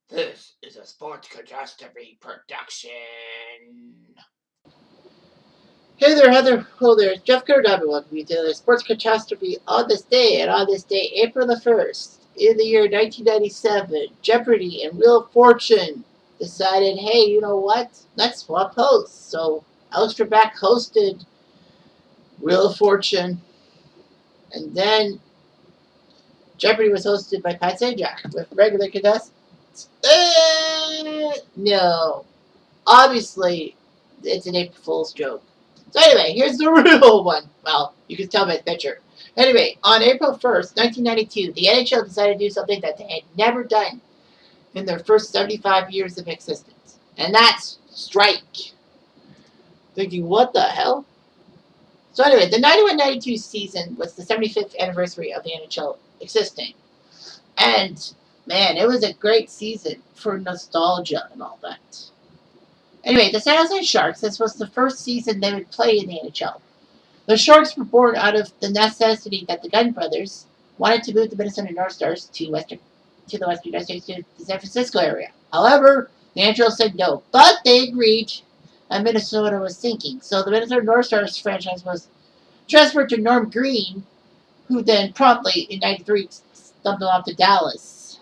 This is a Sports Catastrophe production. Hey there, Heather. Hello there. It's Jeff Curtin. Welcome you to the Sports Catastrophe on this day. And on this day, April the 1st, in the year 1997, Jeopardy and Wheel of Fortune decided, hey, you know what? Let's swap hosts. So Alex Trebek hosted Wheel of Fortune, and then Jeopardy was hosted by Pat Sajak with regular contestants. No. Obviously, it's an April Fool's joke. So anyway, here's the real one. Well, you can tell by the picture. Anyway, on April 1st, 1992, the NHL decided to do something that they had never done in their first 75 years of existence. And that's strike. Thinking, what the hell? So anyway, the 91-92 season was the 75th anniversary of the NHL existing. And, man, it was a great season for nostalgia and all that. Anyway, the San Jose Sharks, this was the first season they would play in the NHL. The Sharks were born out of the necessity that the Gunn brothers wanted to move the Minnesota North Stars to the Western United States, to the San Francisco area. However, the NHL said no, but they agreed, and Minnesota was sinking. So the Minnesota North Stars franchise was transferred to Norm Green, who then promptly, in '93, dumped them off to Dallas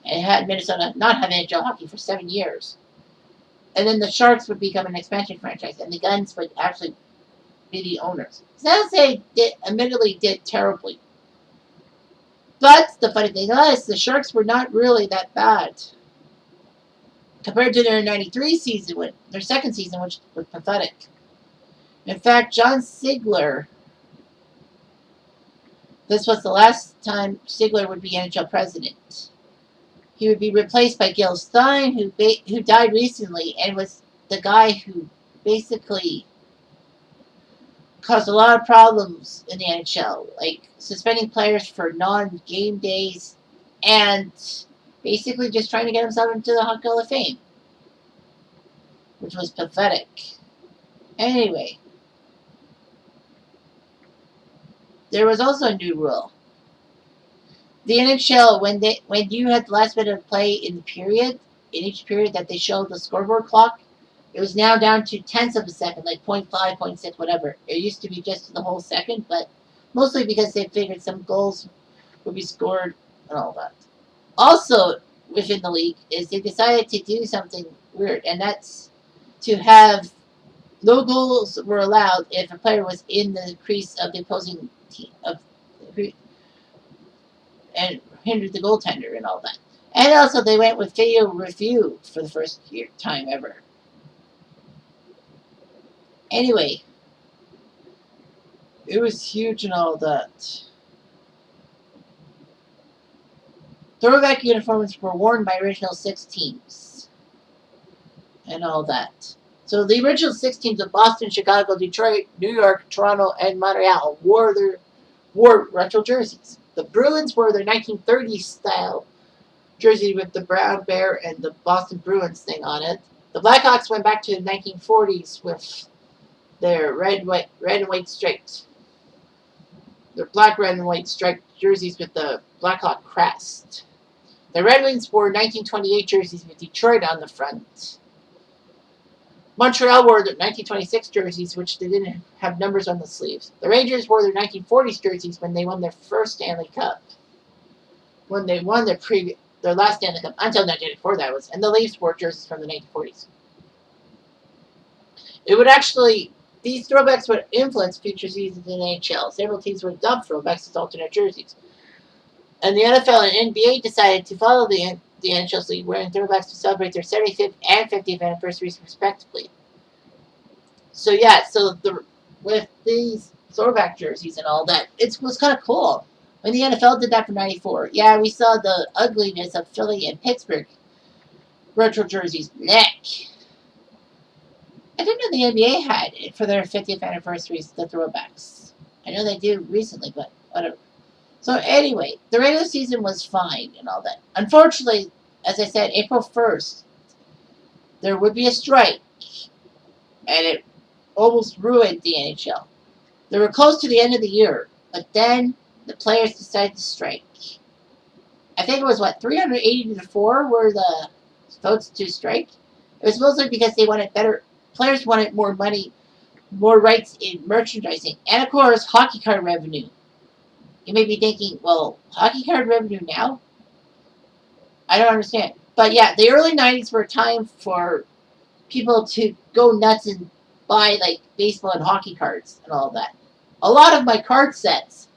and had Minnesota not have NHL hockey for 7 years. And then the Sharks would become an expansion franchise, and the Guns would actually be the owners. San Jose admittedly did terribly. But the funny thing is, the Sharks were not really that bad. Compared to their 93 season, their second season, which was pathetic. In fact, John Sigler, this was the last time Sigler would be NHL president. He would be replaced by Gil Stein, who died recently and was the guy who basically caused a lot of problems in the NHL, like suspending players for non-game days and basically just trying to get himself into the Hockey Hall of Fame, which was pathetic. Anyway, there was also a new rule. The NHL, when you had the last minute of play in each period that they showed the scoreboard clock, it was now down to tenths of a second, like 0.5, 0.6, whatever. It used to be just the whole second, but mostly because they figured some goals would be scored and all that. Also, within the league, is they decided to do something weird, and that's to have no goals were allowed if a player was in the crease of the opposing team and hindered the goaltender and all that. And also, they went with video review for the first time ever. Anyway, it was huge and all that. Throwback uniforms were worn by original 6 teams and all that. So the original 6 teams of Boston, Chicago, Detroit, New York, Toronto, and Montreal wore retro jerseys. The Bruins wore their 1930s style jersey with the brown bear and the Boston Bruins thing on it. The Blackhawks went back to the 1940s with their red and white stripes. Their black, red, and white striped jerseys with the Blackhawk crest. The Red Wings wore 1928 jerseys with Detroit on the front. Montreal wore their 1926 jerseys, which they didn't have numbers on the sleeves. The Rangers wore their 1940s jerseys when they won their first Stanley Cup. When they won their last Stanley Cup, until 1994 that was, and the Leafs wore jerseys from the 1940s. It would actually, these throwbacks would influence future seasons in the NHL. Several teams would adopt throwbacks as alternate jerseys. And the NFL and NBA decided to follow the NHL's lead, wearing throwbacks to celebrate their 75th and 50th anniversaries, respectively. So yeah, with these throwback jerseys and all that, it was kind of cool. When the NFL did that for '94, yeah, we saw the ugliness of Philly and Pittsburgh retro jerseys. Blech. I didn't know the NBA had it for their 50th anniversaries, the throwbacks. I know they do recently, but whatever. So anyway, the regular season was fine and all that. Unfortunately, as I said, April 1st, there would be a strike, and it almost ruined the NHL. They were close to the end of the year, but then the players decided to strike. I think it was, 380 to 4 were the votes to strike. It was mostly because they wanted better, players wanted more money, more rights in merchandising, and of course, hockey card revenue. You may be thinking, well, hockey card revenue now? I don't understand. But yeah, the early 90s were a time for people to go nuts and buy like baseball and hockey cards and all of that. A lot of my card sets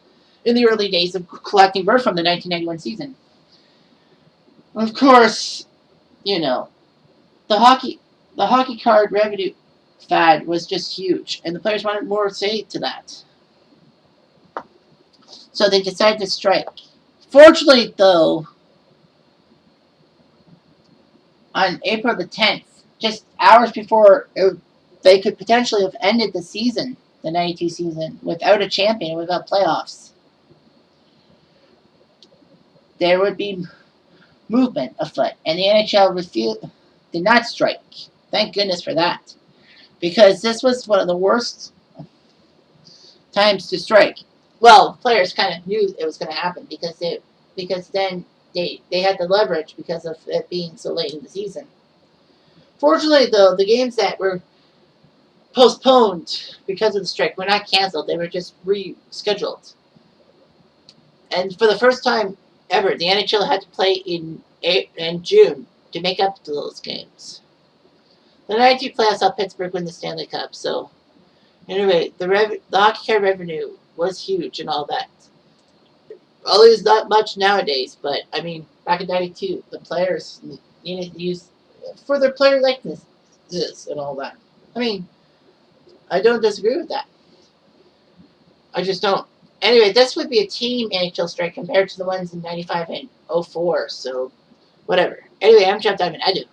in the early days of collecting were from the 1991 season. Of course, you know, the hockey card revenue fad was just huge, and the players wanted more say to that. So they decided to strike. Fortunately, though, on April the 10th, just hours before they could potentially have ended the season, the 92 season, without a champion, without playoffs, there would be movement afoot, and the NHL did not strike. Thank goodness for that, because this was one of the worst times to strike. Well, players kind of knew it was going to happen because then they had the leverage because of it being so late in the season. Fortunately, though, the games that were postponed because of the strike were not canceled; they were just rescheduled. And for the first time ever, the NHL had to play in June to make up to those games. The 92 playoffs saw Pittsburgh win the Stanley Cup. So anyway, the hockey card revenue was huge and all that. Although it's not much nowadays, but I mean, back in '92, the players needed to use for their player likeness and all that. I mean, I don't disagree with that. I just don't. Anyway, this would be a team NHL strike compared to the ones in '95 and '04. So, whatever. Anyway, I'm Jeff Diamond. I do.